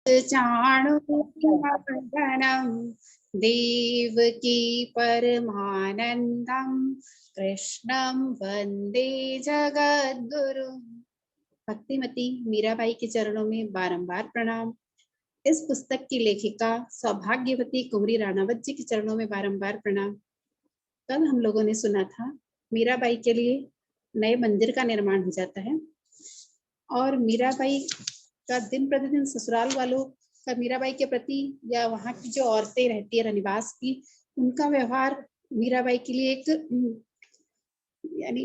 चाणूरमर्दनं देवकी परमानंदं कृष्णं वंदे जगद्गुरु। भक्तिमती मीराबाई के चरणों में बारंबार प्रणाम। इस पुस्तक की लेखिका सौभाग्यवती कुंवरी राणावत जी के चरणों में बारंबार प्रणाम। कल हम लोगों ने सुना था मीराबाई के लिए नए मंदिर का निर्माण हो जाता है और मीराबाई का दिन प्रतिदिन ससुराल वालों का मीराबाई के प्रति या वहाँ की जो औरतें रहती है रनिवास की, उनका व्यवहार मीराबाई के लिए यानी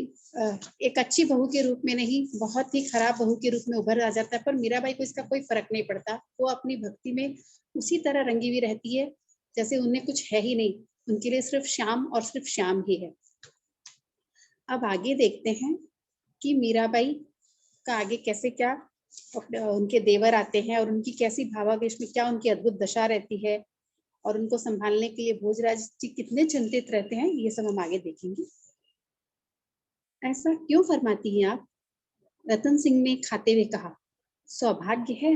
एक अच्छी बहू के रूप में नहीं, बहुत ही खराब बहू के रूप में उभर आ जाता है। पर मीराबाई को इसका कोई फर्क नहीं पड़ता। वो अपनी भक्ति में उसी तरह रंगी हुई रहती है जैसे उन्हें कुछ है ही नहीं। उनके लिए सिर्फ श्याम और सिर्फ श्याम ही है। अब आगे देखते हैं कि मीराबाई का आगे कैसे क्या उनके देवर आते हैं और उनकी कैसी भावावेश में क्या उनकी अद्भुत दशा रहती है और उनको संभालने के लिए भोजराज जी कितने चिंतित रहते हैं, ये सब हम आगे देखेंगे। ऐसा क्यों फरमाती हैं आप? रतन सिंह ने खाते हुए कहा, सौभाग्य है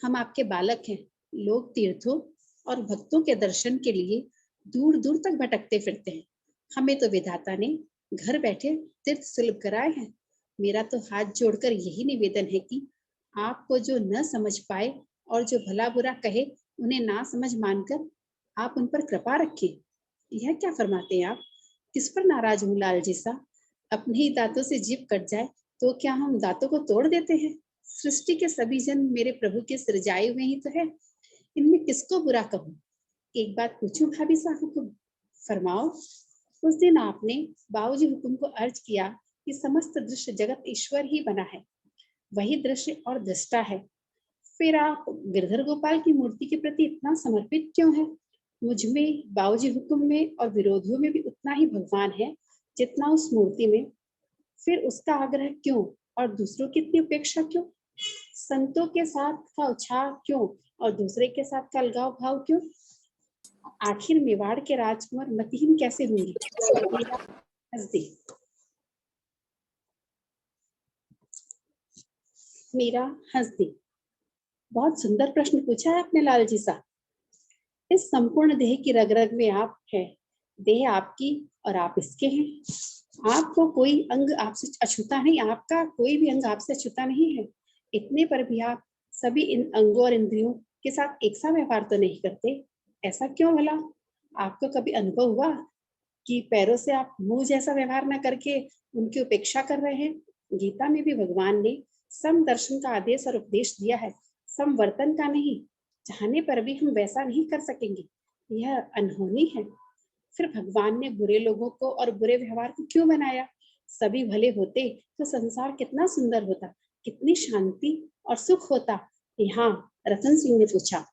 हम आपके बालक हैं। लोग तीर्थों और भक्तों के दर्शन के लिए दूर दूर तक भटकते फिरते हैं। हमें तो विधाता ने घर बैठे तीर्थ सुलभ कराए हैं। मेरा तो हाथ जोड़कर यही निवेदन है कि आपको जो न समझ पाए और जो भला बुरा कहे उन्हें ना समझ मानकर आप उन पर कृपा रखें। यह क्या फरमाते हैं आप? किस पर नाराज हूँ लाल जी सा? अपने ही दांतों से जीभ कट जाए तो क्या हम दांतों को तोड़ देते हैं? सृष्टि के सभी जन मेरे प्रभु के सृजाए हुए ही तो है। इनमें किसको बुरा कहूँ? एक बात पूछूं भाभी सा हुकुम फरमाओ। उस दिन आपने बाबूजी हुकुम को अर्ज किया कि समस्त दृश्य जगत ईश्वर ही बना है, वही दृश्य और दृष्टा है। फिर आप गिरधर गोपाल की मूर्ति के प्रति इतना समर्पित क्यों है? मुझ में, बाबूजी हुकुम में और विरोधियों में भी उतना ही भगवान है जितना उस मूर्ति में। फिर उसका आग्रह क्यों और दूसरों की इतनी उपेक्षा क्यों? संतों के साथ का उत्साह क्यों और दूसरे के साथ का अलगाव भाव क्यों? आखिर मेवाड़ के राजकुमार मतिहीन कैसे होंगे? मीरा हंस दी। बहुत सुंदर प्रश्न पूछा है आपने लाल जी सा। इस संपूर्ण देह की रग रग में आप है। देह आपकी और आप इसके हैं। आपको कोई अंग आपसे अछूता नहीं, आपका कोई भी अंग आपसे अछूता नहीं है। इतने पर भी आप सभी इन अंगों और इंद्रियों के साथ एक सा व्यवहार तो नहीं करते। ऐसा क्यों भला? आपको कभी अनुभव हुआ कि पैरों से आप मुंह जैसा व्यवहार न करके उनकी उपेक्षा कर रहे हैं? गीता में भी भगवान ने सम दर्शन का आदेश और उपदेश दिया है, समवर्तन का नहीं। चाहने पर भी हम वैसा नहीं कर सकेंगे, यह अनहोनी है। फिर भगवान ने बुरे लोगों को और बुरे व्यवहार को क्यों बनाया? सभी भले होते तो संसार कितना सुंदर होता, कितनी शांति और सुख होता। यहाँ रतन सिंह ने पूछा।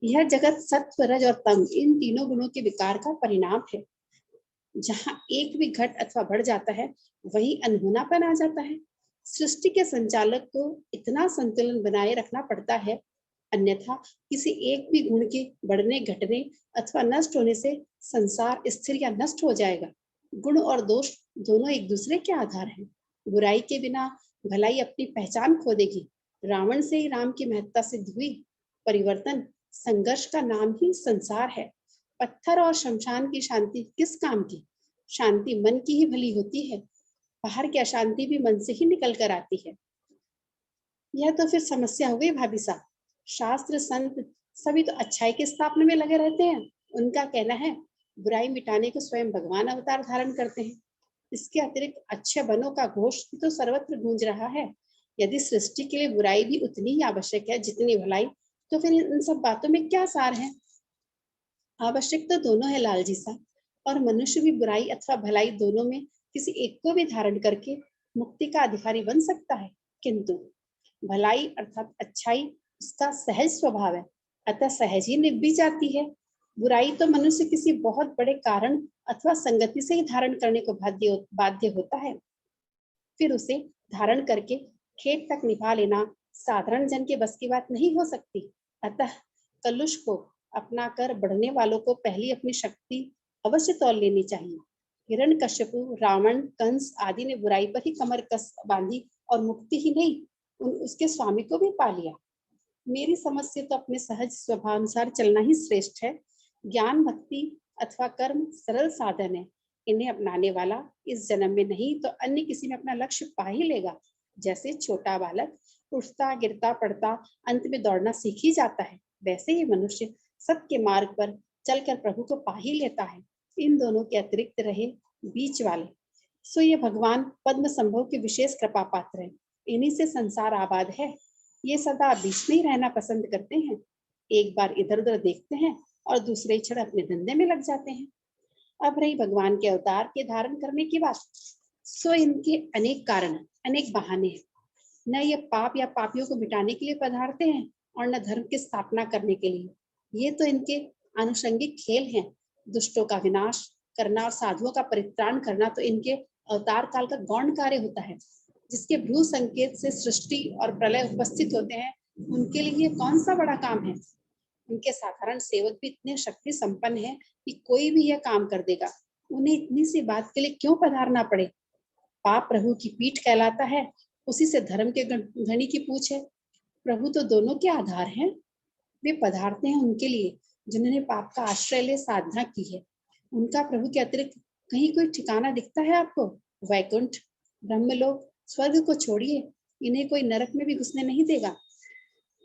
यह जगत सत्व, रज और तम इन तीनों गुणों के विकार का परिणाम है। जहाँ एक भी घट अथवा बढ़ जाता है वही अनहोनापन आ जाता है। सृष्टि के संचालक को इतना संतुलन बनाए रखना पड़ता है, अन्यथा किसी एक भी गुण के बढ़ने घटने अथवा नष्ट होने से संसार स्थिर या नष्ट हो जाएगा। गुण और दोष दोनों एक दूसरे के आधार हैं। बुराई के बिना भलाई अपनी पहचान खो देगी। रावण से ही राम की महत्ता सिद्ध हुई। परिवर्तन संघर्ष का नाम ही संसार है। पत्थर और शमशान की शांति किस काम की? शांति मन की ही भली होती है। बाहर की अशांति भी मन से ही निकल कर आती है। यह तो फिर समस्या हो गई भाभी साहब। शास्त्र संत सभी तो अच्छाई के स्थापना में लगे रहते हैं। उनका कहना है बुराई मिटाने को स्वयं भगवान अवतार धारण करते हैं। इसके अतिरिक्त अच्छे बनों का घोष तो सर्वत्र गूंज रहा है। यदि सृष्टि के लिए बुराई भी उतनी ही आवश्यक है जितनी भलाई, तो फिर इन सब बातों में क्या सार है? आवश्यक तो दोनों है लाल जी सा, और मनुष्य भी बुराई अथवा भलाई दोनों में किसी एक को भी धारण करके मुक्ति का अधिकारी बन सकता है। किंतु भलाई अर्थात अच्छाई उसका सहज स्वभाव है, अतः सहज ही निभ भी जाती है। बुराई तो मनुष्य किसी बहुत बड़े कारण अथवा संगति से ही धारण करने को बाध्य होता है। फिर उसे धारण करके खेत तक निभा लेना साधारण जन के बस की बात नहीं हो सकती। अतः कलुष को अपना कर बढ़ने वालों को पहली अपनी शक्ति अवश्य तौल लेनी चाहिए। हिरण्यकश्यपु, रावण, कंस आदि ने बुराई पर ही कमर कस बांधी और मुक्ति ही नहीं, उसके स्वामी को भी पा लिया। मेरी समझ से तो अपने सहज स्वभावानुसार चलना ही श्रेष्ठ है। ज्ञान, भक्ति अथवा कर्म सरल साधन है। इन्हें अपनाने वाला इस जन्म में नहीं तो अन्य किसी में अपना लक्ष्य पा ही लेगा। जैसे छोटा बालक उठता गिरता पड़ता अंत में दौड़ना सीख ही जाता है, वैसे ही मनुष्य सत्य मार्ग पर चलकर प्रभु को पा ही लेता है। इन दोनों के अतिरिक्त रहे बीच वाले, सो ये भगवान पद्म संभव के विशेष कृपा पात्र हैं। इन्हीं से संसार आबाद है। ये सदा बीच में ही रहना पसंद करते हैं। एक बार इधर उधर देखते हैं और दूसरे क्षण अपने धंधे में लग जाते हैं। अब रही भगवान के अवतार के धारण करने की बात, सो इनके अनेक कारण, अनेक बहाने हैं। न ये पाप या पापियों को मिटाने के लिए पधारते हैं और न धर्म की स्थापना करने के लिए। ये तो इनके आनुषंगिक खेल हैं। दुष्टों का विनाश करना और साधुओं का परित्राण करना तो इनके अवतार काल का गौण कार्य होता है। जिसके भ्रू संकेत से सृष्टि और प्रलय उपस्थित होते हैं, उनके लिए कौन सा बड़ा काम है। उनके साधारण सेवक भी इतने शक्ति संपन्न है कि कोई भी यह काम कर देगा। उन्हें इतनी सी बात के लिए क्यों पधारना पड़े। पाप प्रभु की पीठ कहलाता है, उसी से धर्म के घड़ी की पूछ है। प्रभु तो दोनों के आधार हैं। वे पधारते हैं उनके लिए जिन्होंने पाप का आश्रय ले साधना की है। उनका प्रभु के अतिरिक्त कहीं कोई ठिकाना दिखता है आपको। वैकुंठ, ब्रह्मलोक, स्वर्ग को छोड़िए, इन्हें कोई नरक में भी घुसने नहीं देगा।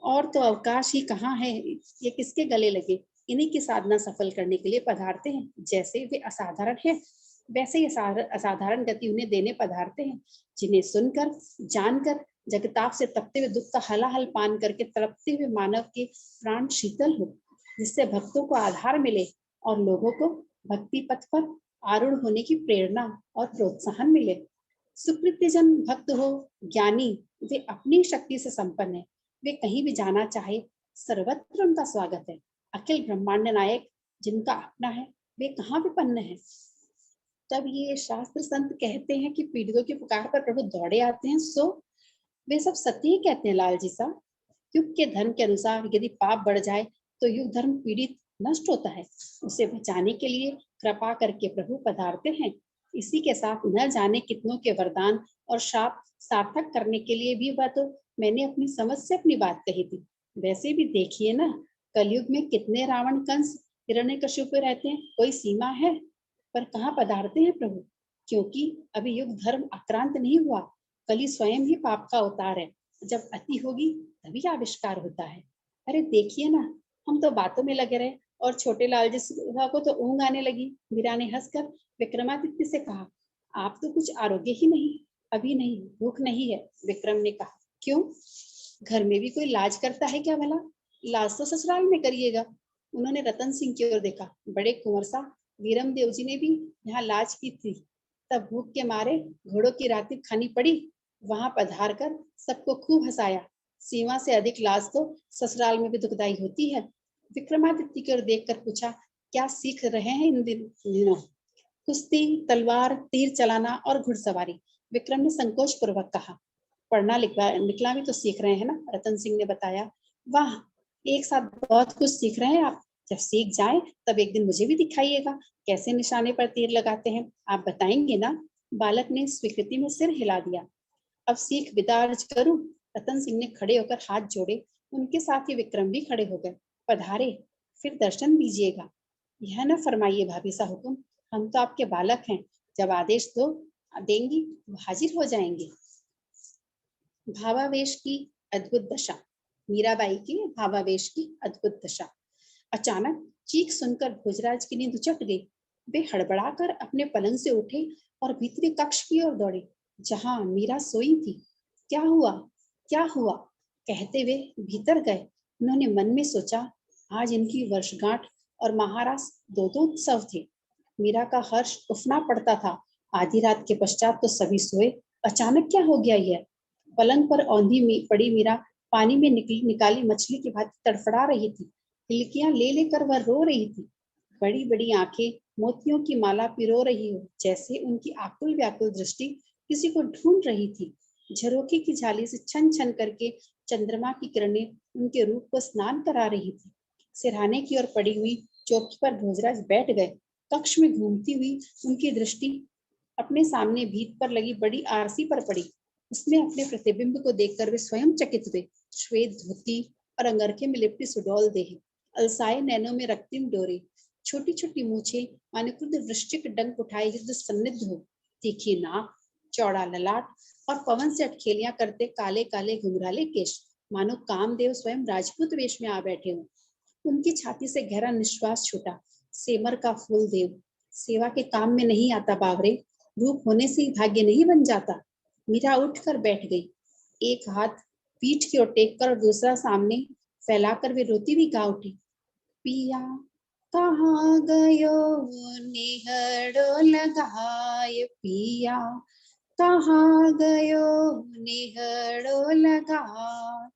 और तो अवकाश ही कहाँ है, ये किसके गले लगे। इन्हीं की साधना सफल करने के लिए पधारते हैं। जैसे वे असाधारण है, वैसे ही असाधारण गति उन्हें देने पधारते हैं। जिन्हें सुनकर जानकर जगताप से तपते हुए दुख का हलाहल पान करके तड़पते हुए मानव के प्राण शीतल हो, जिससे भक्तों को आधार मिले और लोगों को भक्ति पथ पर आरूढ़ होने की प्रेरणा और प्रोत्साहन मिले। सुकृत्य जन भक्त हो, ज्ञानी, वे अपनी शक्ति से संपन्न है। वे कहीं भी जाना चाहे, सर्वत्र उनका स्वागत है। अखिल ब्रह्मांड नायक जिनका अपना है, वे कहाँ विपन्न है। तब ये शास्त्र संत कहते हैं कि पीड़ितों की पुकार पर प्रभु दौड़े आते हैं, सो वे सब सत्य ही कहते हैं लाल जी साहब। युग के धर्म के अनुसार यदि पाप बढ़ जाए तो युग धर्म पीड़ित नष्ट होता है। उसे बचाने के लिए कृपा करके प्रभु पधारते हैं। इसी के साथ न जाने कितनों के वरदान और शाप सार्थक करने के लिए भी वह तो मैंने अपनी समझ से अपनी बात कही थी। वैसे भी देखिए ना, कलयुग में कितने रावण, कंस, हिरण्यकशिप रहते हैं, कोई सीमा है। पर कहाँ पधारते हैं प्रभु, क्योंकि अभी युग धर्म आक्रांत नहीं हुआ। कली स्वयं ही पाप का अवतार है। जब अति होगी तभी आविष्कार होता है। अरे देखिए ना, हम तो बातों में लगे रहे और छोटे लाल जी को तो ऊँग आने लगी। मीरा ने हंसकर विक्रमादित्य से कहा, आप तो कुछ आरोग्य ही नहीं। अभी नहीं, भूख नहीं है। विक्रम ने कहा, क्यों, घर में भी कोई लाज करता है क्या भला। लाज तो ससुराल में करिएगा। उन्होंने रतन सिंह की ओर देखा। बड़े कुंवर सा वीरम देव जी ने भी यहाँ लाज की थी, तब भूख के मारे घोड़ों की रात्रि खानी पड़ी। वहां पधार कर सबको खूब हंसाया। सीमा से अधिक लाज तो ससुराल में भी दुखदाई होती है। विक्रमादित्य की ओर देखकर पूछा, क्या सीख रहे हैं इन दिनों। कुश्ती, तलवार, तीर चलाना और घुड़सवारी। विक्रम ने संकोच पूर्वक कहा। पढ़ना लिखना भी तो सीख रहे हैं ना, रतन सिंह ने बताया। वाह, एक साथ बहुत कुछ सीख रहे हैं आप। जब सीख जाए तब एक दिन मुझे भी दिखाइएगा कैसे निशाने पर तीर लगाते हैं। आप बताएंगे ना। बालक ने स्वीकृति में सिर हिला दिया। अब सीख विदा अर्ज करूं। रतन सिंह ने खड़े होकर हाथ जोड़े। उनके साथ ही विक्रम भी खड़े हो गए। पधारे, फिर दर्शन दीजिएगा। यह न फरमाइए भाभी सा हुक्म, हम तो आपके बालक हैं। जब आदेश दो देंगी तो हाजिर हो जाएंगे। भावावेश की अद्भुत दशा। मीराबाई की भावावेश की अद्भुत दशा। अचानक चीख सुनकर भोजराज की नींद उचट गई। वे हड़बड़ाकर अपने पलंग से उठे और भीतरी कक्ष की ओर दौड़े, जहां मीरा सोई थी। क्या हुआ, क्या हुआ, कहते हुए भीतर गए। उन्होंने मन में सोचा, आज इनकी वर्षगांठ और महारास दो दो उत्सव थे। मीरा का हर्ष उफना पड़ता था। आधी रात के पश्चात तो सभी सोए, अचानक क्या हो गया यह। पलंग पर औंधी पड़ी मीरा पानी में निकाली मछली की भांति तड़फड़ा रही थी। हिलकियां ले लेकर वह रो रही थी। बड़ी बड़ी आंखें मोतियों की माला पिरो रही हो, जैसे उनकी आकुल व्याकुल दृष्टि किसी को ढूंढ रही थी। झरोखे की झाली से छन छन करके चंद्रमा की किरणें उनके रूप को स्नान करा रही थी। सिरहाने की ओर पड़ी हुई चौकी पर भोजराज बैठ गए। कक्ष में घूमती हुई उनकी दृष्टि अपने सामने भीत पर लगी बड़ी आरसी पर पड़ी। उसमें अपने प्रतिबिंब को देखकर वे स्वयं चकित हुए। श्वेत धोती, और अंगरखे में लिपटी सुडौल देह, अलसाए नैनों में रक्तिम डोरे, छोटी छोटी मूछे माने खुद वृश्चिक डंक उठाए युद्ध सन्निध हो, तीखी नाक, चौड़ा ललाट और पवन से अटखेलियां करते काले काले घुंघराले केश, मानो कामदेव स्वयं राजपूत वेश में आ बैठे हो। उनकी छाती से गहरा निश्वास छूटा, सेमर का फूल देव, सेवा के काम में नहीं आता बावरे, रूप होने से ही भाग्य नहीं बन जाता। मीरा उठकर बैठ गई, एक हाथ पीठ की ओर टेक कर और दूसरा सामने फैलाकर वे रोती हुई गा उठी, पिया कहाँ गयो निहरो लगाए, पिया कहाँ गयो निहरो लगाए,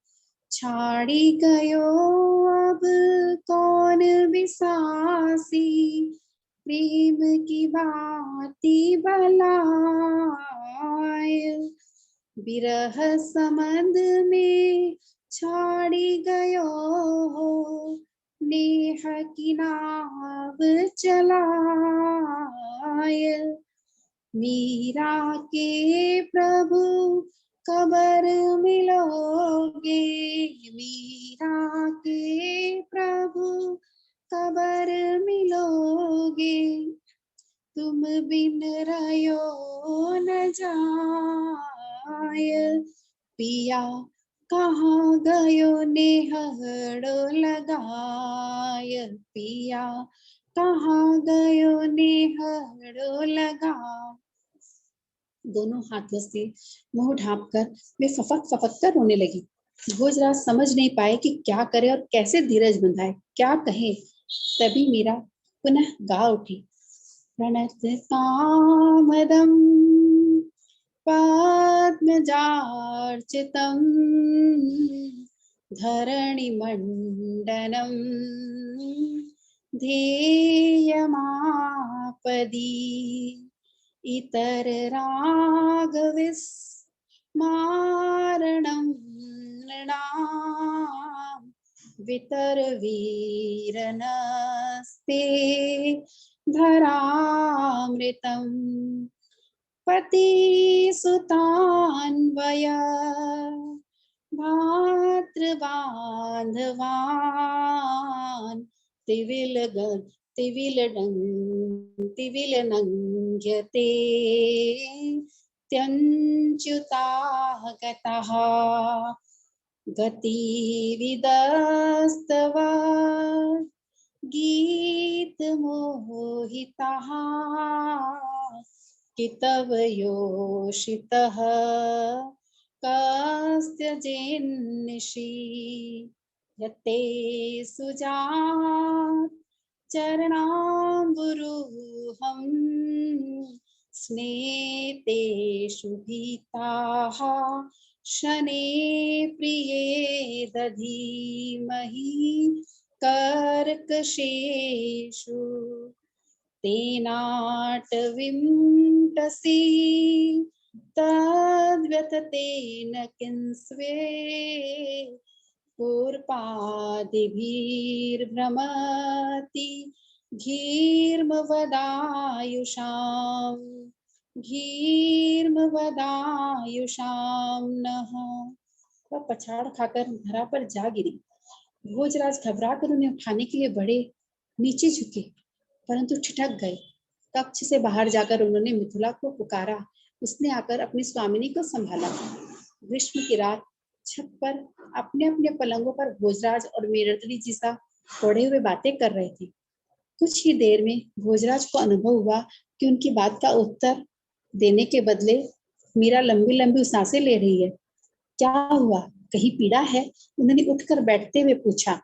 छाड़ी गयो अब कौन बिसासी, प्रेम की बाती बलाय, बिरह समंद में छाड़ी गयो हो, नेह की नाव चलाय, मीरा के प्रभु कबर मिलोगे, मीरा के प्रभु कबर मिलोगे, तुम बिन रहो न जाय, पिया कहाँ गयो नेहड़ो लगाय, पिया कहाँ गयो नेहड़ो लगाय। दोनों हाथों से मुंह ढांपकर वे फपक फपक कर रोने लगी। भोजराज समझ नहीं पाए कि क्या करे और कैसे धीरज बंधाए, क्या कहे। तभी मीरा पुनः गा उठी, प्रणत कामदं पद्मजार्चितं धरणिमण्डनं ध्येयमापदि, इतर रागविस्मारणं नृणां, वितर वीरनस्ते धरामृतम्, पतिसुतान्वय भातृबान्धवान्, तिविलनङ्घ्यते त्यञ्च्युताः गतः, गतिविदस्तव गीतमोहितः, कितव योषितः कस्त्यजेन्निशि, यते सुजात चरणाम्बुरुहं, स्नेतेषु भीताः शने प्रिये दधीमहि कर्कशेषु, तेनाटविंटसि तद्व्यथतेन किंस्वे, पूर्पादिभिर्भ्रमति घीर्मवदायुषाम्, घीर्मवदायुषाम् नः। वह पछाड़ खाकर धरा पर जा गिरी। भोजराज घबराकर उन्हें उठाने के लिए बढ़े, नीचे झुके परंतु ठिठक गए। कक्ष से बाहर जाकर उन्होंने मिथिला को पुकारा, उसने आकर अपनी स्वामिनी को संभाला। ग्रीष्म की रात छत पर अपने अपने पलंगों पर भोजराज और मेरतली जी सा पड़े हुए बातें कर रहे थे। कुछ ही देर में भोजराज को अनुभव हुआ कि उनकी बात का उत्तर देने के बदले मीरा लंबी लंबी सांसें ले रही है। क्या हुआ, कहीं पीड़ा है? उन्होंने उठकर बैठते हुए पूछा।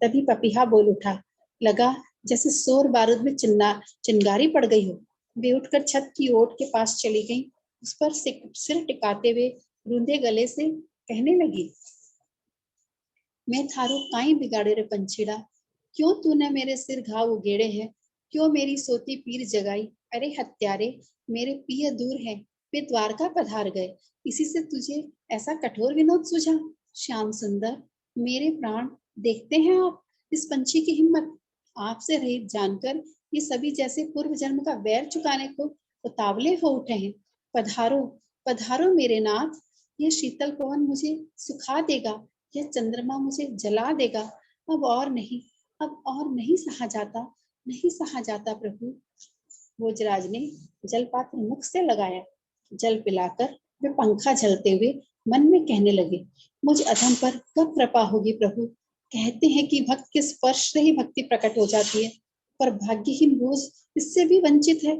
तभी पपीहा बोल उठा, लगा जैसे शोर बारूद में चिंगारी पड़ गई हो। वे उठकर छत की ओट के पास चली गईं, उस पर सिर टिकाते हुए रूंधे गले से कहने लगी, मैं थारो काई बिगाड़े रे पंछीड़ा, क्यों तूने मेरे सिर घाव उगेड़े हैं, क्यों मेरी सोती पीर जगाई। अरे हत्यारे, मेरे पिय दूर है, वे द्वारका पधार गए, इसी से तुझे ऐसा कठोर विनोद सूझा। श्याम सुंदर, मेरे प्राण, देखते हैं आप इस पंछी की हिम्मत। आपसे रहित जानकर ये सभी जैसे पूर्व जन्म का वैर चुकाने को उतावले हो उठे हैं। पधारो पधारो मेरे नाथ, ये शीतल पवन मुझे सुखा देगा, यह चंद्रमा मुझे जला देगा। अब और नहीं, अब और नहीं सहा जाता, नहीं सहा जाता प्रभु। भोजराज ने जलपात्र मुख से लगाया। जल पिलाकर वे पंखा झलते हुए मन में कहने लगे, मुझ अधम पर कब कृपा होगी प्रभु। कहते हैं कि भक्त के स्पर्श से ही भक्ति प्रकट हो जाती है, पर भाग्यहीन भोज इससे भी वंचित है।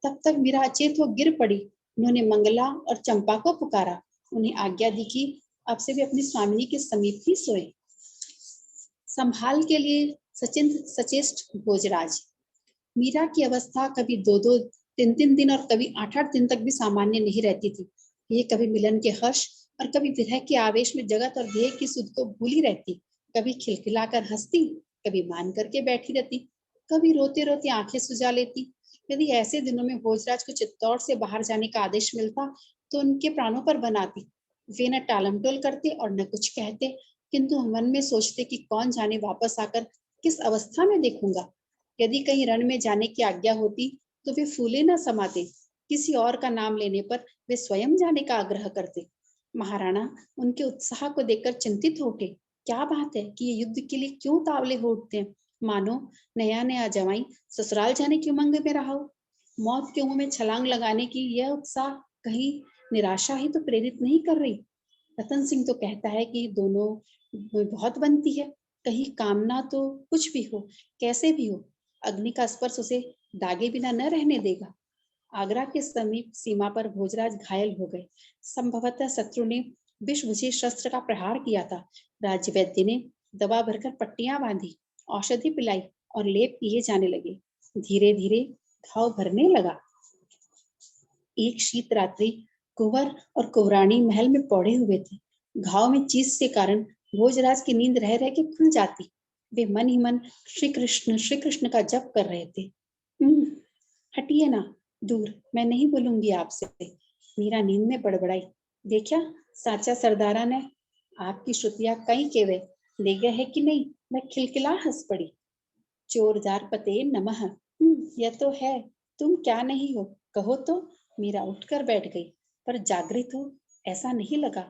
तब तक मीरा अचेत हो गिर पड़ी। उन्होंने मंगला और चंपा को पुकारा। उन्हें आज्ञा दी कि अब से वे अपनी स्वामिनी के समीप ही सोए। संभाल के लिए सचिंत सचेष्ट भोजराज। मीरा की अवस्था कभी 2-2, 3-3 दिन और कभी 8-8 दिन तक भी सामान्य नहीं रहती थी। ये कभी मिलन के हर्ष और कभी विरह के आवेश में जगत और देह की सुध को भूली रहती, कभी खिलखिलाकर हंसती, कभी मान करके बैठी रहती, कभी रोते रोते आंखें सुझा लेती। यदि ऐसे दिनों में भोजराज को चित्तौड़ से बाहर जाने का आदेश मिलता तो उनके प्राणों पर बनाती। वे न टालमटोल करते और न कुछ कहते, किंतु मन में सोचते कि कौन जाने वापस आकर किस अवस्था में देखूंगा। यदि कहीं रण में जाने की आज्ञा होती तो वे फूले न समाते। किसी और का नाम लेने पर वे स्वयं जाने का आग्रह करते। महाराणा उनके उत्साह को देखकर चिंतित हो उठे। क्या बात है कि ये युद्ध के लिए क्यों तावले हो उठते हैं, मानो नया नया जवाई ससुराल जाने की उमंग में रहा हो। मौत के मुंह में छलांग लगाने की यह उत्साह कहीं निराशा ही तो प्रेरित नहीं कर रही। रतन सिंह तो कहता है कि दोनों बहुत बनती है, कहीं कामना तो कुछ भी हो, कैसे भी हो, अग्नि का स्पर्श उसे दागे बिना न रहने देगा। आगरा के समीप सीमा पर भोजराज घायल हो गए। संभवतः शत्रु ने विषभुजी शस्त्र का प्रहार किया था। राज्य वैद्य ने दवा भरकर पट्टियां बांधी, औषधि पिलाई और लेप किए जाने लगे। धीरे धीरे घाव भरने लगा। एक शीत रात्रि कुंवर और कुंवरानी महल में पौड़े हुए थे। घाव में चीस के कारण भोजराज की नींद रह रह के खुल जाती। वे मन ही मन श्री कृष्ण का जप कर रहे थे। हटिए ना, दूर, मैं नहीं बोलूंगी आपसे। मीरा नींद में बड़बड़ाई, देखा साचा सरदारा ने आपकी श्रुतियां कई केवे ले गए है कि नहीं। मैं खिलखिला हंस पड़ी। चोरदार पते नमः। यह तो है, तुम क्या नहीं हो, कहो तो। मीरा उठकर बैठ गई, पर जागृत हो ऐसा नहीं लगा।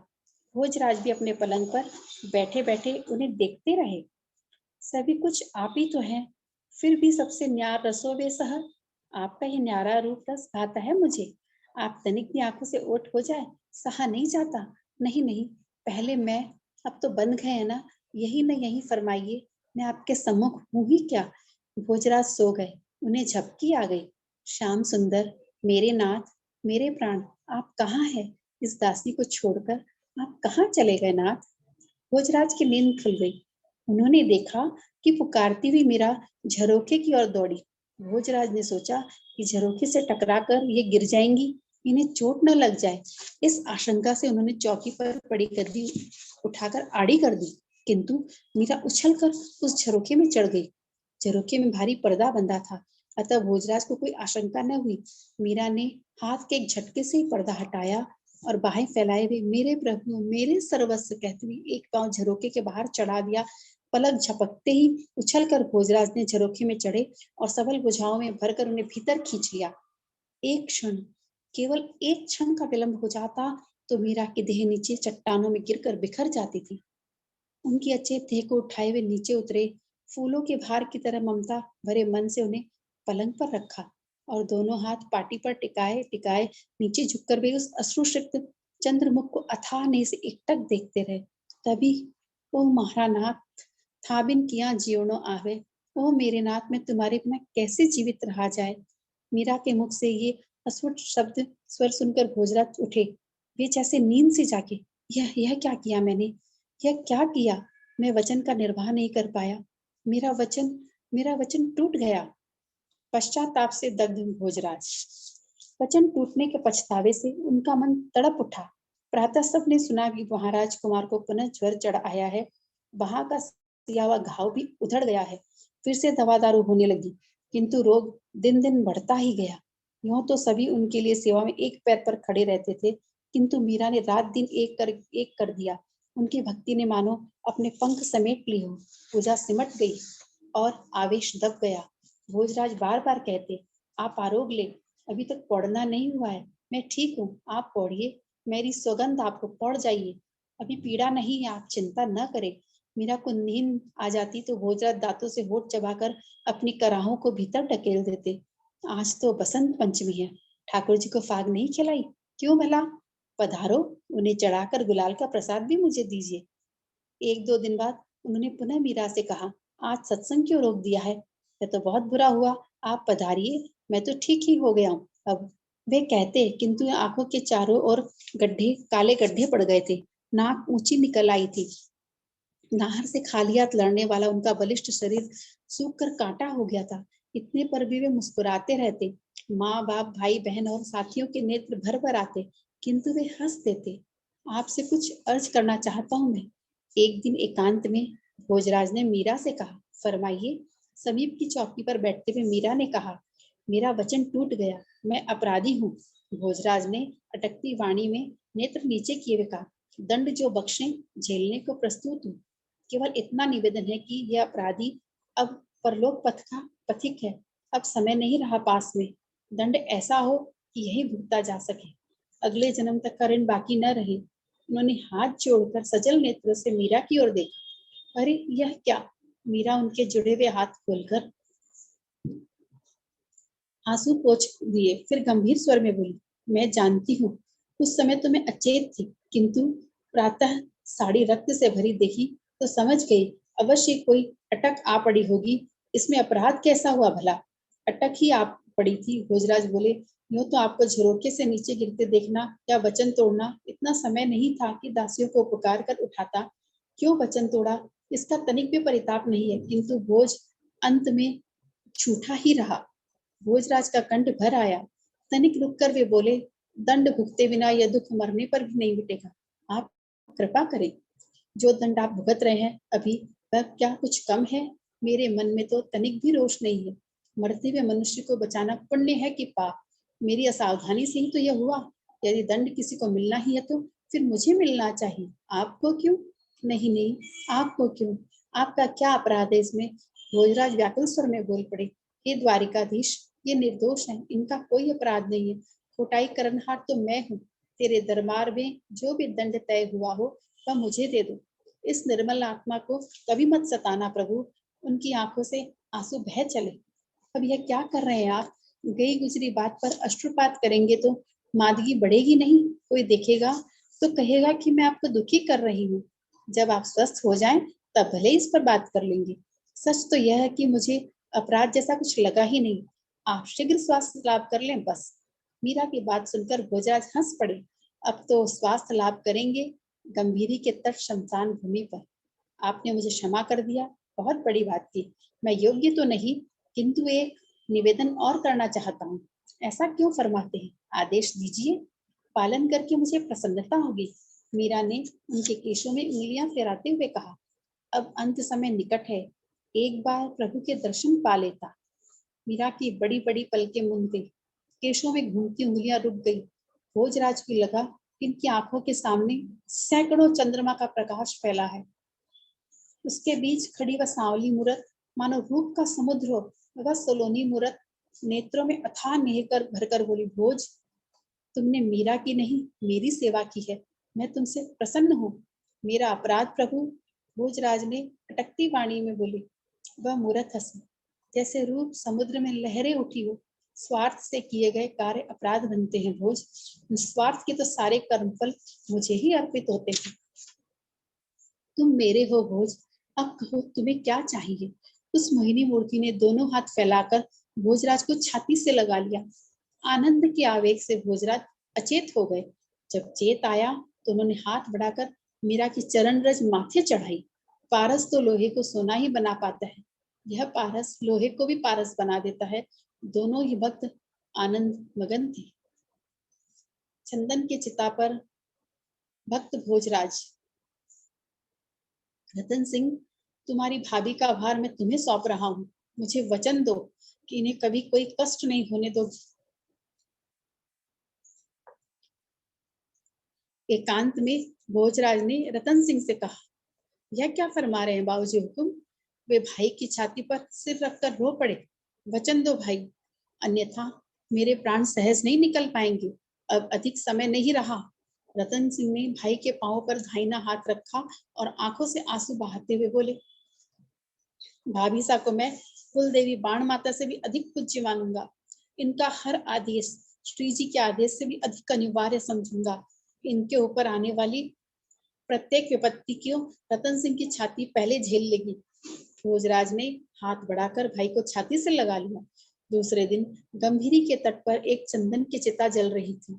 भोजराज भी अपने पलंग पर बैठे बैठे उन्हें देखते रहे। सभी कुछ आप ही तो हैं, फिर भी सबसे न्यार रसो वे सह। आपका ये न्यारा रूप रस भाता है मुझे। आप तनिक भी आंखों से ओट हो जाए, सहा नहीं जाता। नहीं नहीं, पहले मैं, अब तो बंध गए है ना, यही न यही फरमाइए, मैं आपके सम्मुख हूँ ही क्या। भोजराज सो गए, उन्हें झपकी आ गई। श्याम सुंदर, मेरे नाथ, मेरे प्राण, आप कहाँ है। इस दासी को छोड़कर आप कहाँ चले गए नाथ। भोजराज की नींद खुल गई। उन्होंने देखा कि पुकारती हुई मीरा झरोखे की ओर दौड़ी। भोजराज ने सोचा कि झरोखे से टकराकर ये गिर जाएंगी, इन्हें चोट न लग जाए। इस आशंका से उन्होंने चौकी पर पड़ी गद्दी उठाकर आड़ी कर दी, किंतु मीरा उछलकर उस झरोखे में चढ़ गई। झरोखे में भारी पर्दा बंधा था, अतः भोजराज को कोई आशंका न हुई। मीरा ने हाथ के एक झटके से ही पर्दा हटाया और बाहें फैलाए हुए मेरे प्रभु, मेरे सर्वस्व कहते हुए एक पांव झरोखे के बाहर चढ़ा दिया। पलक झपकते ही उछलकर भोजराज ने झरोखे में चढ़े और सबल भुजाओं में भरकर उन्हें भीतर खींच लिया। एक क्षण, केवल एक क्षण का विलंब हो जाता तो मीरा की देह नीचे चट्टानों में गिरकर बिखर जाती थी। उनकी अचेत देह को उठाए हुए नीचे उतरे, फूलों के भार की तरह ममता भरे मन से उन्हें पलंग पर रखा और दोनों हाथ पाटी पर टिकाए टिकाए नीचे झुककर वे उस अश्रुसिक्त चंद्रमुख को अथाह नेह से एकटक देखते रहे। तभी, ओ महारानाथ, था बिन किया जियोनो आवे। ओ मेरे नाथ, मैं तुम्हारे बिना कैसे जीवित रहा जाए। मीरा के मुख से ये अस्फुट शब्द स्वर सुनकर भोजराज उठे। वे जैसे नींद से जागे। यह क्या किया मैंने, यह क्या किया। मैं वचन का निर्वाह नहीं कर पाया। मेरा वचन टूट गया। पश्चाताप से दग्ध भोजराज। वचन टूटने के पछतावे से उनका मन तड़प उठा। प्रातः सबने सुना कि महाराज कुमार को पुनः ज्वर चढ़ आया है। वहां का सिया हुआ घाव भी उधड़ गया है। फिर से दवा दारू होने लगी, किंतु रोग दिन दिन बढ़ता ही गया। यूं तो सभी उनके लिए सेवा में एक पैर पर खड़े रहते थे, किंतु मीरा ने रात दिन एक कर दिया। उनकी भक्ति ने मानो अपने पंख समेट ली हो। पूजा सिमट गई और आवेश दब गया। भोजराज बार बार कहते, आप आरोग ले, अभी तक पौड़ना नहीं हुआ है। मैं ठीक हूँ, आप पौड़िए, मेरी सौगंध आपको पौड़ जाइए। अभी पीड़ा नहीं है, आप चिंता न करें। मीरा को नींद आ जाती तो भोजराज दांतों से होठ चबाकर अपनी कराहों को भीतर ढकेल देते। आज तो बसंत पंचमी है, ठाकुर जी को फाग नहीं खिलाई? क्यों भला? पधारो, उन्हें चढ़ाकर गुलाल का प्रसाद भी मुझे दीजिए। एक दो दिन बाद उन्होंने पुनः मीरा से कहा, आज सत्संग क्यों रोक दिया है? यह तो बहुत बुरा हुआ। आप पधारिए, मैं तो ठीक ही हो गया हूँ अब। वे कहते, किंतु आंखों के चारों ओर गड्ढे, काले गड्ढे पड़ गए थे। नाक ऊंची निकल आई थी। नाहर से खाली हाथ लड़ने वाला उनका बलिष्ठ शरीर सूख कर कांटा हो गया था। इतने पर भी वे मुस्कुराते रहते। माँ बाप, भाई बहन और साथियों के नेत्र भर भर आते, किंतु वे हंस देते। आपसे कुछ अर्ज करना चाहता हूँ मैं। एक दिन एकांत में भोजराज ने मीरा से कहा। फरमाइए। समीप की चौकी पर बैठते हुए मीरा ने कहा, मेरा वचन टूट गया, मैं अपराधी हूँ। भोजराज ने अटकती वाणी में नेत्र नीचे किए हुए कहा, दंड जो बख्शे झेलने को प्रस्तुत हूँ। केवल इतना निवेदन है कि यह अपराधी अब परलोक पथ का पथिक है। अब समय नहीं रहा पास में। दंड ऐसा हो कि यही भुगता जा सके, अगले जन्म तक का ऋण बाकी न रहे। उन्होंने हाथ जोड़कर सजल नेत्रों से मीरा की ओर देखा। अरे यह क्या? मीरा उनके जुड़े हुए हाथ खोलकर आंसू पोंछ दिए, फिर गंभीर स्वर में बोली, मैं जानती हूँ उस समय तो मैं अचेत थी, किंतु प्रातः साड़ी रक्त से भरी देखी तो समझ गई अवश्य कोई अटक आ पड़ी होगी। इसमें अपराध कैसा हुआ भला? अटक ही आ पड़ी थी। भोजराज बोले, यूं तो आपको झरोखे से नीचे गिरते देखना या वचन तोड़ना इतना समय नहीं था कि दासियों को पुकार कर उठाता। क्यों वचन तोड़ा, इसका तनिक भी परिताप नहीं है, किंतु भोज अंत में छूटा ही रहा। भोजराज का कंठ भर आया। तनिक रुककर वे बोले, दंड भुगते बिना यह दुख मरने पर भी नहीं मिटेगा। आप कृपा करें। जो दंड आप भुगत रहे हैं अभी, वह क्या कुछ कम है? मेरे मन में तो तनिक भी रोष नहीं है। मरते हुए मनुष्य को बचाना पुण्य है कि पाप? मेरी असावधानी से ही तो यह हुआ। यदि दंड किसी को मिलना ही है तो फिर मुझे मिलना चाहिए, आपको क्यों? नहीं नहीं, आपको क्यों? आपका क्या अपराध है इसमें? भोजराज व्याकुल स्वर में बोल पड़े, हे द्वारिकाधीश, ये निर्दोष हैं, इनका कोई अपराध नहीं है। खोटाई करनहार तो मैं हूँ। तेरे दरबार में जो भी दंड तय हुआ हो वह मुझे दे दो। इस निर्मल आत्मा को कभी मत सताना प्रभु। उनकी आंखों से आंसू बह चले। अब यह क्या कर रहे हैं आप? गई गुजरी बात पर अश्रुपात करेंगे तो मादगी बढ़ेगी नहीं? कोई देखेगा तो कहेगा कि मैं आपको दुखी कर रही हूँ। जब आप स्वस्थ हो जाएं तब भले इस पर बात कर लेंगे। सच तो यह है कि मुझे अपराध जैसा कुछ लगा ही नहीं। आप शीघ्र स्वास्थ्य लाभ कर लें बस। मीरा की बात सुनकर भोजराज हंस पड़े। अब तो स्वास्थ्य लाभ करेंगे गंभीरी के तट शमशान भूमि पर। आपने मुझे क्षमा कर दिया, बहुत बड़ी बात की। मैं योग्य तो नहीं, किंतु एक निवेदन और करना चाहता हूँ। ऐसा क्यों फरमाते हैं? आदेश दीजिए, पालन करके मुझे प्रसन्नता होगी। मीरा ने उनके केशों में उंगलियां फेराते हुए कहा, अब अंत समय निकट है, एक बार प्रभु के दर्शन पा लेता। मीरा की बड़ी बड़ी पलकें मुंद गई, केशों में घूमती उंगलियां रुक गई। भोजराज को लगा इनकी आंखों के सामने सैकड़ों चंद्रमा का प्रकाश फैला है। उसके बीच खड़ी वह सांवली मूरत मानो रूप का समुद्र हो। वह सलोनी मूरत नेत्रों में अथाह नेह कर भरकर बोली, भोज, तुमने मीरा की नहीं मेरी सेवा की है। मैं तुमसे प्रसन्न हूँ। मेरा अपराध प्रभु। भोजराज ने अटकती वाणी में बोली। वह मूरत हंसी, जैसे रूप समुद्र में लहरें उठी हो। स्वार्थ से किए गए कार्य अपराध बनते हैं भोज। निस्वार्थ के तो सारे कर्मफल मुझे ही अर्पित होते हैं। तुम मेरे हो भोज, अब कहो तुम्हें क्या चाहिए? उस मोहिनी मूर्ति ने दोनों हाथ फैलाकर भोजराज को छाती से लगा लिया। आनंद के आवेग से भोजराज अचेत हो गए। जब चेत आया तो उन्होंने हाथ बढ़ाकर मीरा की चरण रज माथे चढ़ाई। पारस तो लोहे को सोना ही बना पाता है, यह पारस लोहे को भी पारस बना देता है। दोनों ही भक्त आनंद मगन थे। चंदन के चिता पर भक्त भोजराज। रतन सिंह, तुम्हारी भाभी का भार मैं तुम्हें सौंप रहा हूँ। मुझे वचन दो कि इन्हें कभी कोई कष्ट नहीं होने दोगी। एकांत में भोजराज ने रतन सिंह से कहा, यह क्या फरमा रहे हैं बाबूजी हुकुम? वे भाई की छाती पर सिर रखकर रो पड़े। वचन दो भाई, अन्यथा मेरे प्राण सहज नहीं निकल पाएंगे। अब अधिक समय नहीं रहा। रतन सिंह ने भाई के पांव पर दाहिना हाथ रखा और आंखों से आंसू बहाते हुए बोले, भाभी सा को मैं कुल देवी बाण माता से भी अधिक पूज्य मानूंगा। इनका हर आदेश श्री जी के आदेश से भी अधिक अनिवार्य समझूंगा। इनके ऊपर आने वाली प्रत्येक विपत्ति को रतन सिंह की छाती पहले झेल लेगी। भोजराज ने हाथ बढ़ाकर भाई को छाती से लगा लिया। दूसरे दिन गंभीरी के तट पर एक चंदन की चिता जल रही थी।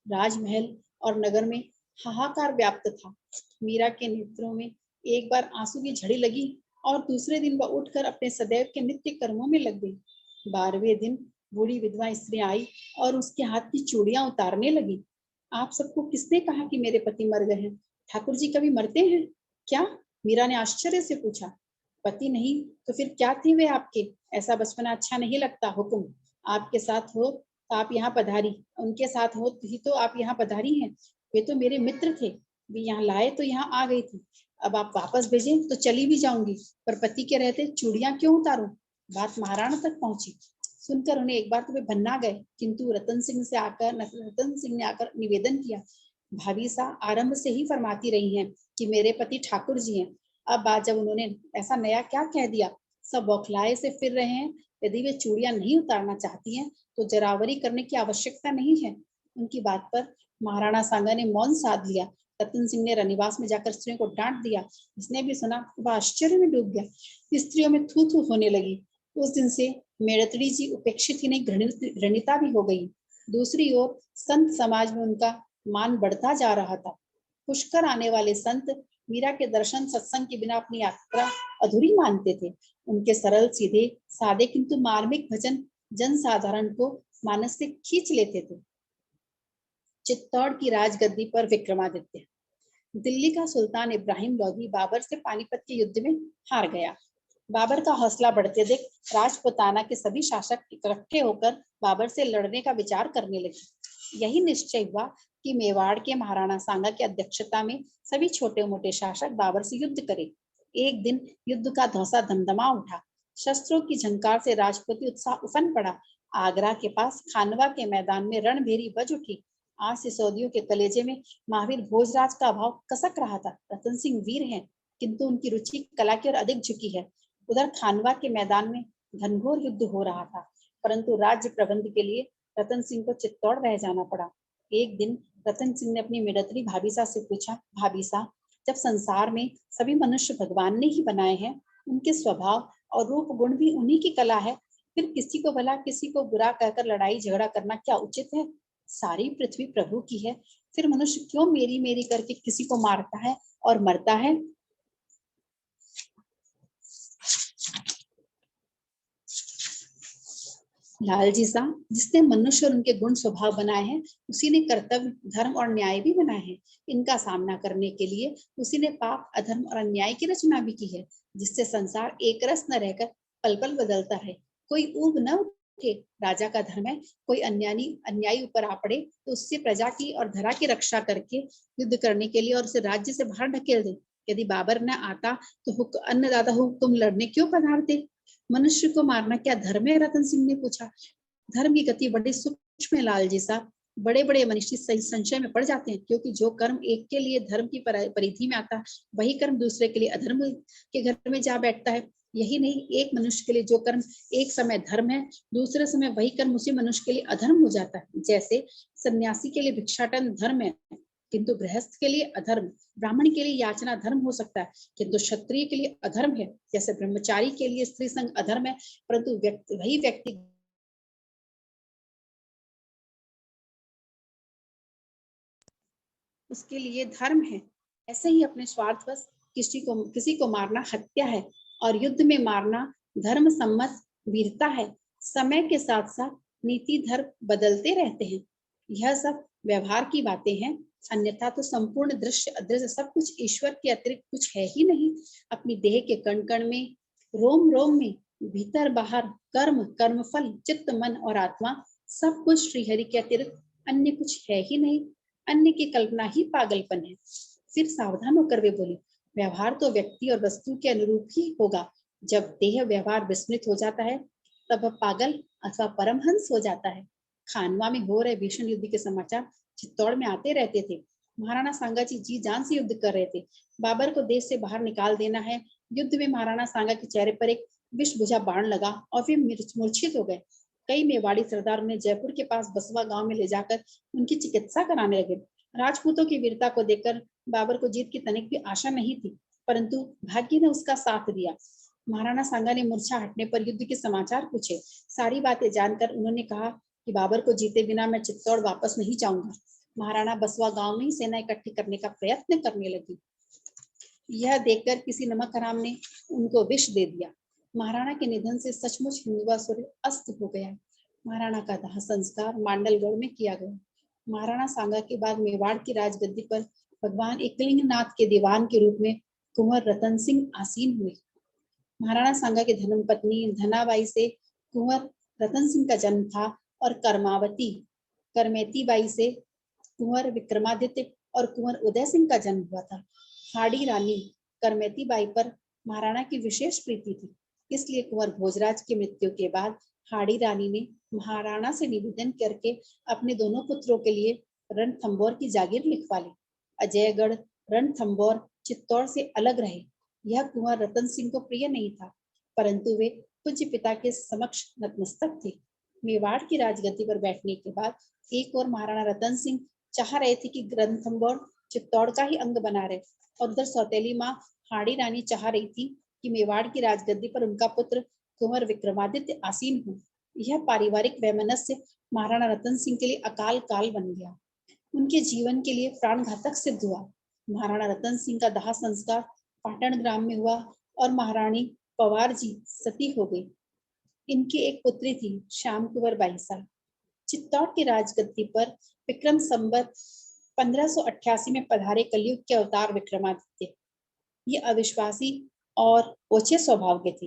राजमहल और नगर में हाहाकार व्याप्त था। मीरा के नेत्रों में एक बार आंसू की झड़ी लगी और दूसरे दिन वह उठकर अपने सदैव के नित्य कर्मों में लग गई। 12वें दिन बूढ़ी विधवा स्त्री आई और उसके हाथ की चूड़ियां उतारने लगी। आप सबको किसने कहा कि मेरे पति मर गए हैं? ठाकुर जी कभी मरते हैं क्या? मीरा ने आश्चर्य से पूछा। पति नहीं तो फिर क्या थे वे आपके? ऐसा बचपना अच्छा नहीं लगता। हुकुम आपके साथ हो तो आप यहाँ पधारी, उनके साथ हो ही तो आप यहाँ पधारी हैं। वे तो मेरे मित्र थे, वे यहाँ लाए तो यहाँ आ गई थी। अब आप वापस भेजें तो चली भी जाऊंगी, पर पति के रहते चूड़ियां क्यों उतारूं? बात महाराणा तक पहुंची। सुनकर उन्हें एक बार तो वे भन्ना गए, किंतु रतन सिंह ने आकर निवेदन किया, भाभी सा आरंभ से ही फरमाती रही हैं कि मेरे पति ठाकुर जी हैं। अब बात जब उन्होंने ऐसा नया क्या कह दिया? सब बौखलाए से फिर रहे हैं। यदि वे चूड़ियां नहीं उतारना चाहती हैं तो जरावरी करने की आवश्यकता नहीं है। उनकी बात पर महाराणा सांगा ने मौन साध लिया। रतन सिंह ने रनिवास में जाकर स्त्रियों को डांट दिया। जिसने भी सुना वह आश्चर्य में डूब गया। स्त्रियों में थू थू होने लगी। उस दिन से मेड़तड़ी जी उपेक्षित ही नहीं घृणिता भी हो गई। दूसरी ओर संत समाज में उनका मान बढ़ता जा रहा था। पुष्कर आने वाले संत मीरा के दर्शन सत्संग के बिना अपनी यात्रा अधूरी मानते थे। उनके सरल सीधे सादे किंतु मार्मिक भजन जन साधारण को मानस से खींच लेते थे। चित्तौड़ की राजगद्दी पर विक्रमादित्य। दिल्ली का सुल्तान इब्राहिम लोधी बाबर से पानीपत के युद्ध में हार गया। बाबर का हौसला बढ़ते देख राजपुताना के सभी शासक इकट्ठे होकर बाबर से लड़ने का विचार करने लगे। यही निश्चय हुआ कि मेवाड़ के महाराणा सांगा की अध्यक्षता में सभी छोटे मोटे शासक बाबर से युद्ध करें। एक दिन युद्ध का धौसा धमधमा उठा। शस्त्रों की झंकार से राजपूती उत्साह उफन पड़ा। आगरा के पास खानवा के मैदान में रणभेरी बज उठी। आज सिसोदियों के कलेजे में महावीर भोजराज का भाव कसक रहा था। रतन सिंह वीर हैं, किंतु उनकी रुचि कला की ओर अधिक झुकी है। उधर खानवा के मैदान में घनघोर युद्ध हो रहा था, परंतु राज्य प्रबंध के लिए रतन सिंह को चित्तौड़ रह जाना पड़ा। एक दिन रतन सिंह ने अपनी मिड़तरी भाभीसा से पूछा, भाभीसा, जब संसार में सभी मनुष्य भगवान ने ही बनाए हैं, उनके स्वभाव और रूप गुण भी उन्हीं की कला है, फिर किसी को भला किसी को बुरा कहकर लड़ाई झगड़ा करना क्या उचित है? सारी पृथ्वी प्रभु की है, फिर मनुष्य क्यों मेरी मेरी करके किसी को मारता है और मरता है? लालजी साहब, जिसने मनुष्य और उनके गुण स्वभाव बनाए हैं, उसी ने कर्तव्य, धर्म और न्याय भी बनाए हैं। इनका सामना करने के लिए उसी ने पाप, अधर्म और अन्याय की रचना भी की है, जिससे संसार एक रस न रहकर पल पल बदलता है। कोई ऊब न उठे, राजा का धर्म है, कोई अन्यायी ऊपर आ पड़े तो उससे प्रजा की और धरा की रक्षा करके युद्ध करने के लिए और उसे राज्य से बाहर ढकेल दे। यदि बाबर न आता तो अन्नदाता हुक्म लड़ने क्यों पधारते? मनुष्य को मारना क्या धर्म है? रतन सिंह ने पूछा। धर्म की गति बड़ी सूक्ष्म है लालजी साहब। बड़े बड़े मनुष्य संशय में पड़ जाते हैं, क्योंकि जो कर्म एक के लिए धर्म की परिधि में आता है, वही कर्म दूसरे के लिए अधर्म के घर में जा बैठता है। यही नहीं, एक मनुष्य के लिए जो कर्म एक समय धर्म है, दूसरे समय वही कर्म उसी मनुष्य के लिए अधर्म हो जाता है। जैसे सन्यासी के लिए भिक्षाटन धर्म है, किंतु गृहस्थ के लिए अधर्म। ब्राह्मण के लिए याचना धर्म हो सकता है, किंतु क्षत्रिय के लिए अधर्म है। जैसे ब्रह्मचारी के लिए स्त्री संग अधर्म है, परंतु वही व्यक्ति उसके लिए धर्म है। ऐसे ही अपने स्वार्थवश किसी को मारना हत्या है, और युद्ध में मारना धर्म सम्मत वीरता है। समय के साथ साथ नीति धर्म बदलते रहते हैं। यह सब व्यवहार की बातें हैं, अन्यथा तो संपूर्ण दृश्य अदृश्य सब कुछ ईश्वर के अतिरिक्त कुछ है ही नहीं। अपनी देह के कण कण में, रोम रोम में, भीतर बाहर, कर्म, कर्मफल, चित्त, मन और आत्मा, सब कुछ श्रीहरि के अतिरिक्त अन्य कुछ है ही नहीं। अन्य की कल्पना ही पागलपन है। फिर सावधान होकर वे बोली, व्यवहार तो व्यक्ति और वस्तु के अनुरूप ही होगा। जब देह व्यवहार विस्मृत हो जाता है, तब वह पागल अथवा परमहंस हो जाता है। खानवा में हो रहे भीषण युद्ध के समाचार चित्तौड़ में आते रहते थे। महाराणा सांगा जी जान से युद्ध कर रहे थे। बाबर को देश से बाहर निकाल देना है। युद्ध में महाराणा सांगा के चेहरे पर एक विष बुझा बाण लगा और वे मूर्छित हो गए। कई मेवाड़ी सरदार उन्हें जयपुर के पास बसवा गांव में ले जाकर उनकी चिकित्सा कराने लगे। राजपूतों की वीरता को देखकर बाबर को जीत की तनिक भी आशा नहीं थी, परंतु भाग्य ने उसका साथ दिया। महाराणा सांगा ने मूर्छा हटने पर युद्ध के समाचार पूछे। सारी बातें जानकर उन्होंने कहा कि बाबर को जीते बिना मैं चित्तौड़ वापस नहीं जाऊंगा। महाराणा बसवा गांव में ही सेना इकट्ठी करने का प्रयत्न करने लगी। यह देखकर किसी नमक हराम ने उनको विष दे दिया। महाराणा के निधन से सचमुच हिंदुआ सूर्य अस्त हो गया। महाराणा का दाह संस्कार मांडलगढ़ में किया गया। महाराणा सांगा के बाद मेवाड़ की राजगद्दी पर भगवान एकलिंगनाथ के दीवान के रूप में कुंवर रतन सिंह आसीन हुए। महाराणा सांगा की धर्मपत्नी धनाबाई से कुंवर रतन सिंह का जन्म था और करमेती बाई से कुंवर विक्रमादित्य और कुंवर उदय सिंह का जन्म हुआ था। हाड़ी रानी करमेती बाई पर महाराणा की विशेष प्रीति थी, इसलिए कुंवर भोजराज की मृत्यु के बाद हाड़ी रानी ने महाराणा से निवेदन करके अपने दोनों पुत्रों के लिए रणथंभौर की जागीर लिखवा ली। अजयगढ़ रणथंभौर चित्तौड़ से अलग रहे। यह कुंवर रतन सिंह को प्रिय नहीं था, परंतु वे पूज्य पिता के समक्ष नतमस्तक थे। मेवाड़ की राजगद्दी पर बैठने के बाद एक और महाराणा रतन सिंह चाह रहे थे कि रणथंभौर चित्तौड़ का ही अंग बना रहे, और उधर सौतेली माँ हाड़ी रानी चाह रही थी कि मेवाड़ की राजगद्दी पर उनका पुत्र कुंवर विक्रमादित्य आसीन हो। यह पारिवारिक वैमनस्य महाराणा रतन सिंह के लिए अकाल काल बन गया। उनके जीवन के लिए प्राण घातक सिद्ध हुआ। महाराणा रतन सिंह का दाह संस्कार पाटन ग्राम में हुआ और महारानी पवार जी सती हो गई। इनकी एक पुत्री थी श्याम कुंवर बाईसा। चित्तौड़ की राजगद्दी पर विक्रम संवत 1588 में पधारे कलयुग के अवतार विक्रमादित्य। ये अविश्वासी और ओछे स्वभाव के थे।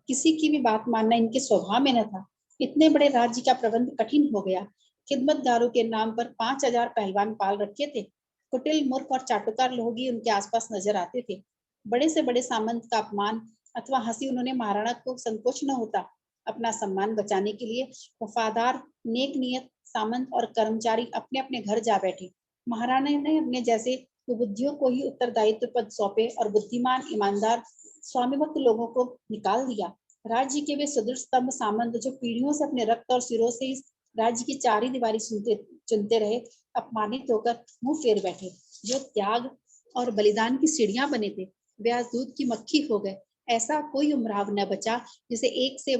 किसी की भी बात मानना इनके स्वभाव में न था। इतने बड़े राज्य का प्रबंध कठिन हो गया। खिदमतगारों के नाम पर 5000 पहलवान पाल रखे थे। कुटिल, मूर्ख और चाटुकार लोग ही उनके आसपास नजर आते थे। बड़े से बड़े सामंत का अपमान अथवा हंसी उन्होंने महाराणा को संकोच न होता। अपना सम्मान बचाने के लिए वफादार, नेक नियत सामंत और कर्मचारी अपने अपने घर जा बैठे। महाराणा ने अपने जैसे कुबुद्धियों को ही उत्तरदायित्व पद सौंपे और बुद्धिमान, ईमानदार, स्वामिभक्त लोगों को निकाल दिया। राज्य के वे सुदृढ़ स्तंभ सामंत जो पीढ़ियों से अपने रक्त और सिरों से इस राज्य की चारी दीवारी चुनते रहे, अपमानित होकर मुंह फेर बैठे। जो त्याग और बलिदान की सीढ़ियां बने थे, वे आज दूध की मक्खी हो गए। ऐसा कोई उमराव न बचा जिसे एक से एक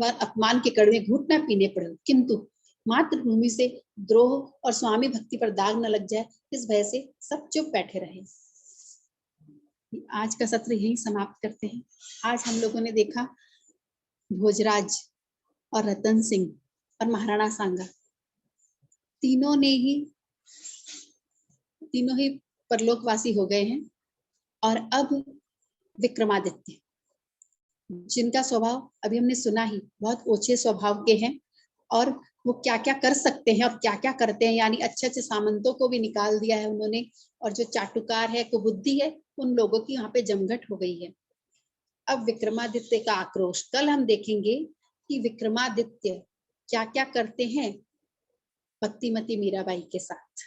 बार अपमान के कड़वे घूंट न पीने पड़े, किंतु मातृभूमि से द्रोह और स्वामी भक्ति पर दाग न लग जाए, इस भय से सब चुप बैठे रहे। आज का सत्र यही समाप्त करते हैं। आज हम लोगों ने देखा भोजराज और रतन सिंह और महाराणा सांगा, तीनों ही परलोकवासी हो गए हैं। और अब विक्रमादित्य, जिनका स्वभाव अभी हमने सुना ही, बहुत ओछे स्वभाव के हैं, और वो क्या क्या कर सकते हैं और क्या क्या करते हैं, यानी अच्छे अच्छे सामंतों को भी निकाल दिया है उन्होंने, और जो चाटुकार है, कुबुद्धि है, उन लोगों की यहाँ पे जमघट हो गई है। अब विक्रमादित्य का आक्रोश, कल हम देखेंगे कि विक्रमादित्य क्या क्या करते हैं भक्तिमती मीराबाई के साथ।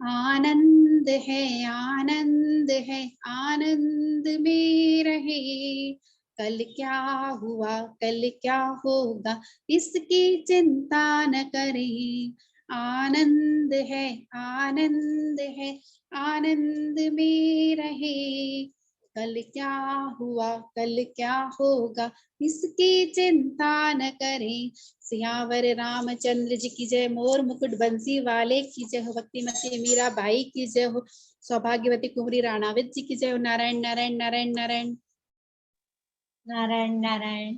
आनंद है, आनंद है, आनंद में रहे, कल क्या हुआ, कल क्या होगा, इसकी चिंता न करें। आनंद है, आनंद है, आनंद में रहे, कल क्या हुआ, कल क्या होगा, इसकी चिंता न करें। सियावर रामचंद्र जी की जय, मोर मुकुट बंसी वाले की जय हो, भक्तिमती मीराबाई की जय हो, सौभाग्यवती कुंवरी राणावत जी की जय हो। नारायण नारायण नारायण नारायण नारायण नारायण।